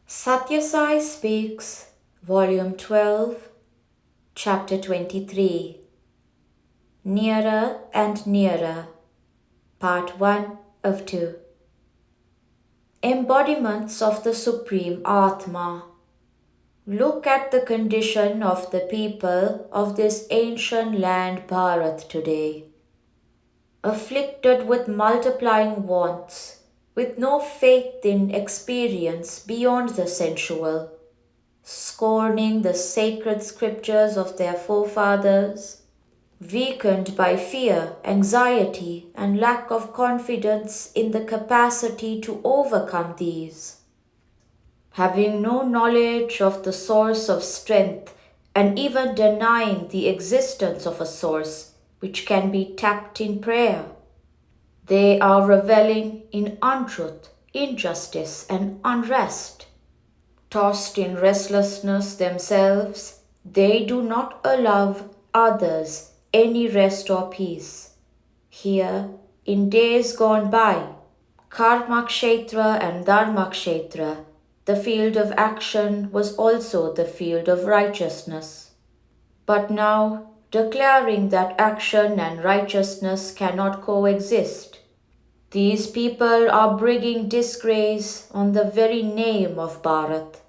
Sathya Sai Speaks, Volume 12, Chapter 23. Nearer and Nearer, Part 1 of 2. Embodiments of the Supreme Atma. Look at the condition of the people of this ancient land Bharat today. Afflicted with multiplying wants, with no faith in experience beyond the sensual, scorning the sacred scriptures of their forefathers, weakened by fear, anxiety, and lack of confidence in the capacity to overcome these, having no knowledge of the source of strength, and even denying the existence of a source which can be tapped in prayer. They are reveling in untruth, injustice, and unrest. Tossed in restlessness themselves, they do not allow others any rest or peace. Here, in days gone by, Karma Kshetra and Dharma Kshetra, the field of action was also the field of righteousness. But now, declaring that action and righteousness cannot coexist, these people are bringing disgrace on the very name of Bharat.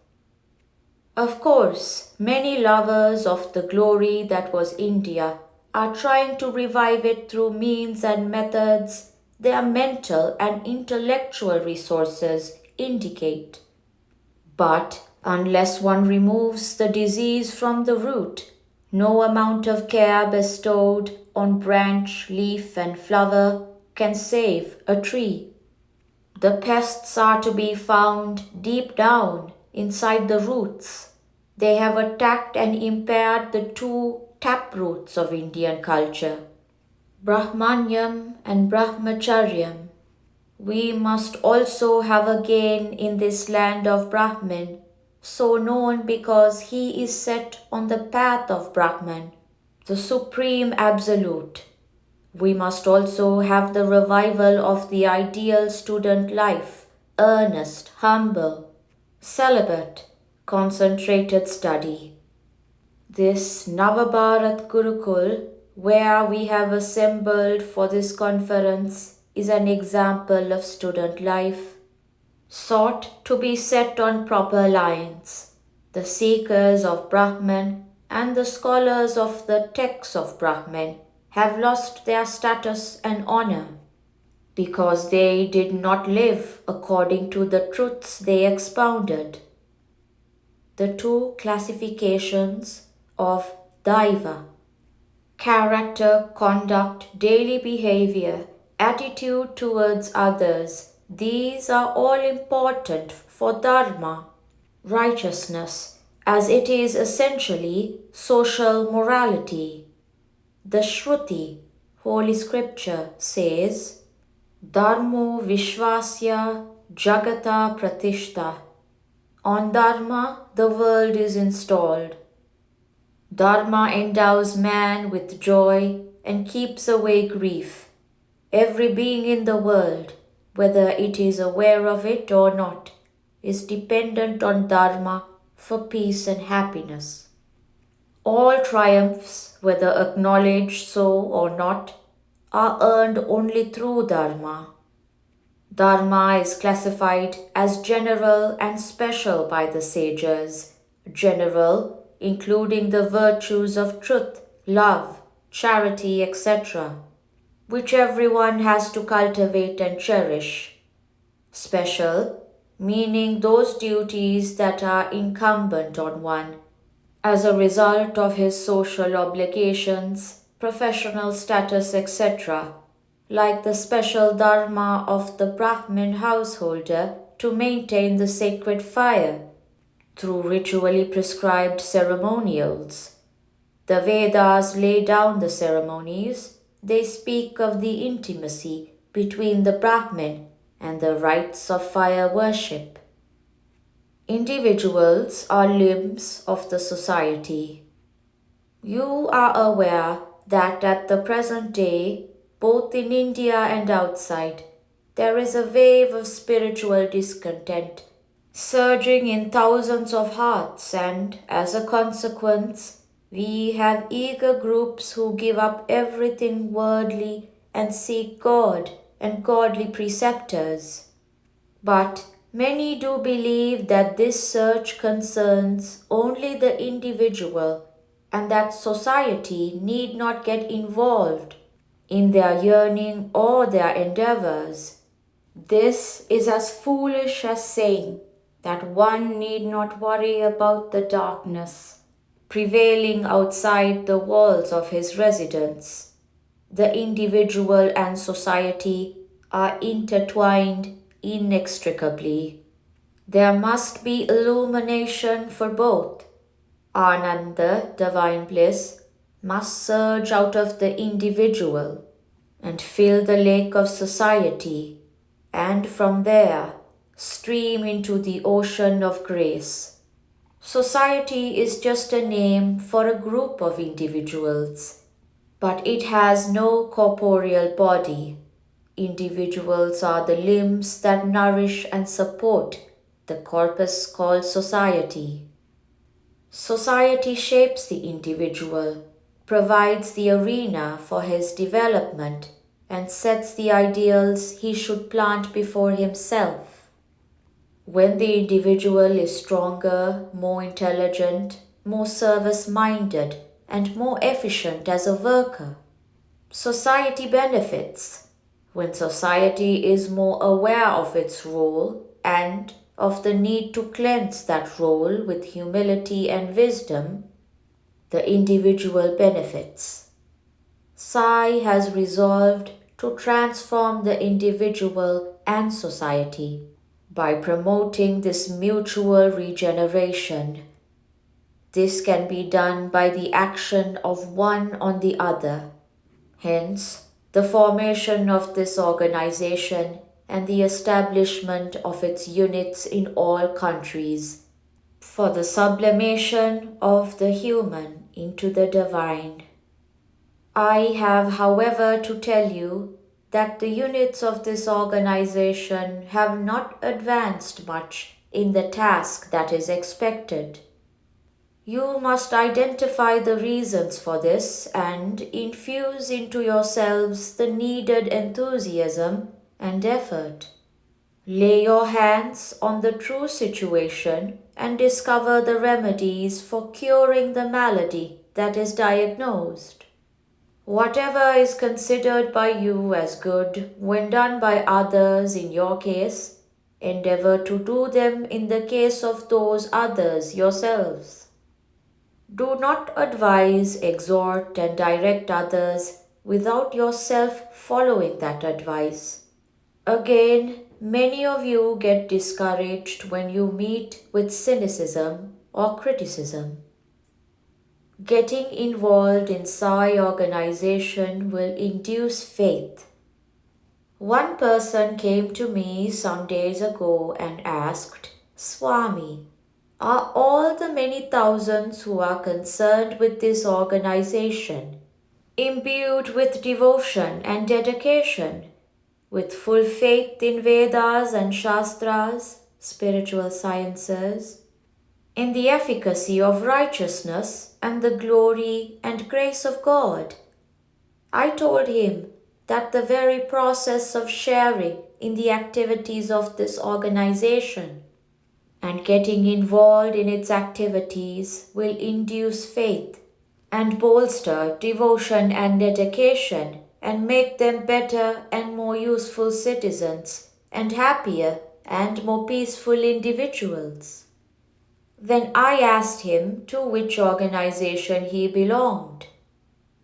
Of course, many lovers of the glory that was India are trying to revive it through means and methods their mental and intellectual resources indicate. But unless one removes the disease from the root, no amount of care bestowed on branch, leaf, and flower can save a tree. The pests are to be found deep down inside the roots. They have attacked and impaired the two taproots of Indian culture, Brahmanyam and Brahmacharyam. We must also have a gain in this land of Brahman, so known because he is set on the path of Brahman, the supreme absolute. We must also have the revival of the ideal student life, earnest, humble, celibate, concentrated study. This Navabharat Gurukul, where we have assembled for this conference, is an example of student life, sought to be set on proper lines. The seekers of Brahman and the scholars of the texts of Brahman have lost their status and honor because they did not live according to the truths they expounded. The two classifications of Daiva, character, conduct, daily behavior, attitude towards others, these are all important for Dharma, righteousness, as it is essentially social morality. The Shruti, Holy Scripture, says, Dharmo Vishwasya Jagata Pratishta. On Dharma, the world is installed. Dharma endows man with joy and keeps away grief. Every being in the world, whether it is aware of it or not, is dependent on Dharma for peace and happiness. All triumphs, whether acknowledged so or not, are earned only through Dharma. Dharma is classified as general and special by the sages. General, including the virtues of truth, love, charity, etc., which everyone has to cultivate and cherish. Special, meaning those duties that are incumbent on one as a result of his social obligations, professional status, etc., like the special dharma of the Brahmin householder to maintain the sacred fire through ritually prescribed ceremonials. The Vedas lay down the ceremonies. They speak of the intimacy between the Brahmin and the rites of fire worship. Individuals are limbs of the society. You are aware that at the present day, both in India and outside, there is a wave of spiritual discontent surging in thousands of hearts, and as a consequence, we have eager groups who give up everything worldly and seek God and godly preceptors. But many do believe that this search concerns only the individual and that society need not get involved in their yearning or their endeavors. This is as foolish as saying that one need not worry about the darkness prevailing outside the walls of his residence. The individual and society are intertwined inextricably. There must be illumination for both. Ananda, divine bliss, must surge out of the individual and fill the lake of society, and from there stream into the ocean of grace. Society is just a name for a group of individuals, but it has no corporeal body. Individuals are the limbs that nourish and support the corpus called society. Society shapes the individual, provides the arena for his development, and sets the ideals he should plant before himself. When the individual is stronger, more intelligent, more service-minded, and more efficient as a worker, society benefits. When society is more aware of its role and of the need to cleanse that role with humility and wisdom, the individual benefits. Sai has resolved to transform the individual and society by promoting this mutual regeneration. This can be done by the action of one on the other. Hence, the formation of this organization and the establishment of its units in all countries for the sublimation of the human into the divine. I have, however, to tell you that the units of this organization have not advanced much in the task that is expected. You must identify the reasons for this and infuse into yourselves the needed enthusiasm and effort. Lay your hands on the true situation and discover the remedies for curing the malady that is diagnosed. Whatever is considered by you as good when done by others in your case, endeavor to do them in the case of those others yourselves. Do not advise, exhort, and direct others without yourself following that advice. Again, many of you get discouraged when you meet with cynicism or criticism. Getting involved in Sai organization will induce faith. One person came to me some days ago and asked, Swami, are all the many thousands who are concerned with this organization imbued with devotion and dedication, with full faith in Vedas and Shastras, spiritual sciences, in the efficacy of righteousness and the glory and grace of God? I told him that the very process of sharing in the activities of this organization and getting involved in its activities will induce faith and bolster devotion and dedication and make them better and more useful citizens and happier and more peaceful individuals. Then I asked him to which organization he belonged.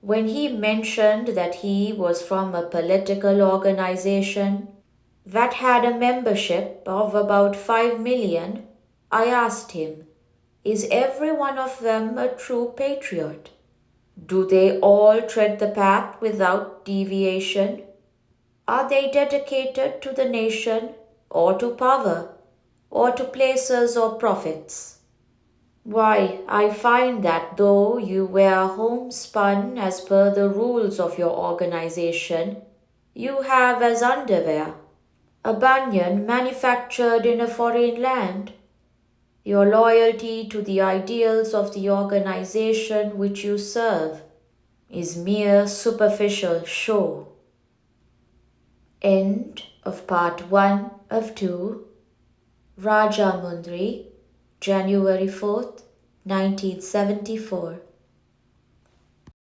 When he mentioned that he was from a political organization that had a membership of about 5 million, I asked him, is every one of them a true patriot? Do they all tread the path without deviation? Are they dedicated to the nation or to power or to places or profits? Why, I find that though you wear homespun as per the rules of your organization, you have as underwear a banyan manufactured in a foreign land Your loyalty to the ideals of the organization which you serve is mere superficial show. End of part 1 of 2. Rajamundry, January 4th, 1974.